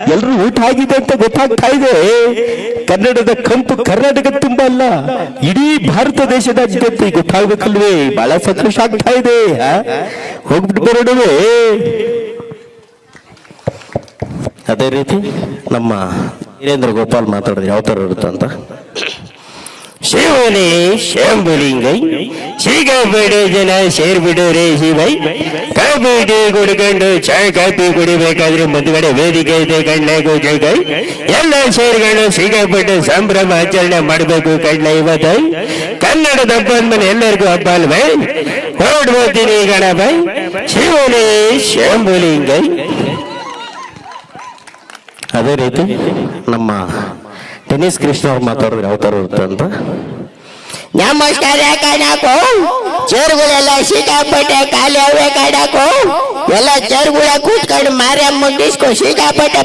ಎಲ್ರು ಊಟ ಆಗಿದೆ ಅಂತ ಗೊತ್ತಾಗ್ತಾ ಇದೆ. ಕನ್ನಡದ ಕಂಪು ಕರ್ನಾಟಕ ತುಂಬಾ ಅಲ್ಲ, ಇಡೀ ಭಾರತ ದೇಶದಾದ್ಯಂತ ಗೊತ್ತಾಗ್ಬೇಕಲ್ವೇ? ಬಹಳ ಸಂತೋಷ ಆಗ್ತಾ ಇದೆ. ಹೋಗ್ಬಿಟ್ಟು ಬರೋಣವೇ. ಅದೇ ರೀತಿ ನಮ್ಮ ವೀರೇಂದ್ರ ಗೋಪಾಲ್ ಮಾತಾಡಿದ್ರೆ ಯಾವ ತರ ಇರುತ್ತೆ ಅಂತ. ಶಿವನೇ ಶಂಭುಲಿಂಗೈ ಸಿಗಬೇಡಿ ಜನ ಸೇರ್ಬಿಡೋರೆ ಶಿವೈ. ಕಬಡ್ಡಿ ಕುಡ್ಕೊಂಡು ಚಾಯ್ ಕಾಫಿ ಕುಡಿಬೇಕಾದ್ರೆ ಮುಂದ್ಗಡೆ ವೇದಿಕೆ ಇದೆ ಕಣ್ಣಿಗೂ ಜಗೈ. ಎಲ್ಲ ಸೇರ್ಗಳು ಸಿಗಬಿಟ್ಟು ಸಂಭ್ರಮ ಆಚರಣೆ ಮಾಡಬೇಕು ಕಣ್ಣ ಇವತ್ತೈ. ಕನ್ನಡದ ಹಬ್ಬ ಅಂದ್ಮೇಲೆ ಎಲ್ಲರಿಗೂ ಹಬ್ಬ ಅಲ್ವೈ. ಹೊರಡ್ಬೋತೀನಿ ಗಣಪೈ. ಶಿವನೇ ಶಂಭುಲಿಂಗೈ. ಅದೇ ರೀತಿ ನಮ್ಮ ಟೆನ್ನಿಸ್ ಕೃಷ್ಣ ಅವ್ರು ಮಾತಾಡಿದ್ರೆ ಯಾವ ತರ ಇರುತ್ತೆ ಅಂತ. ನಮಸ್ಕಾರ ಕಣಕು. ಚೇರ್ಗಳೆಲ್ಲ ಸಿಕ್ಕಾಪಟ್ಟೆ ಖಾಲಿ ಅವೇ ಕಣಕು. ಎಲ್ಲ ಚೇರ್ಗಳ ಕೂತ್ಕೊಂಡು ಮಾರ ಮುಟ್ಟಿಸ್ಕೊ ಸಿಕ್ಕಾಪಟ್ಟೆ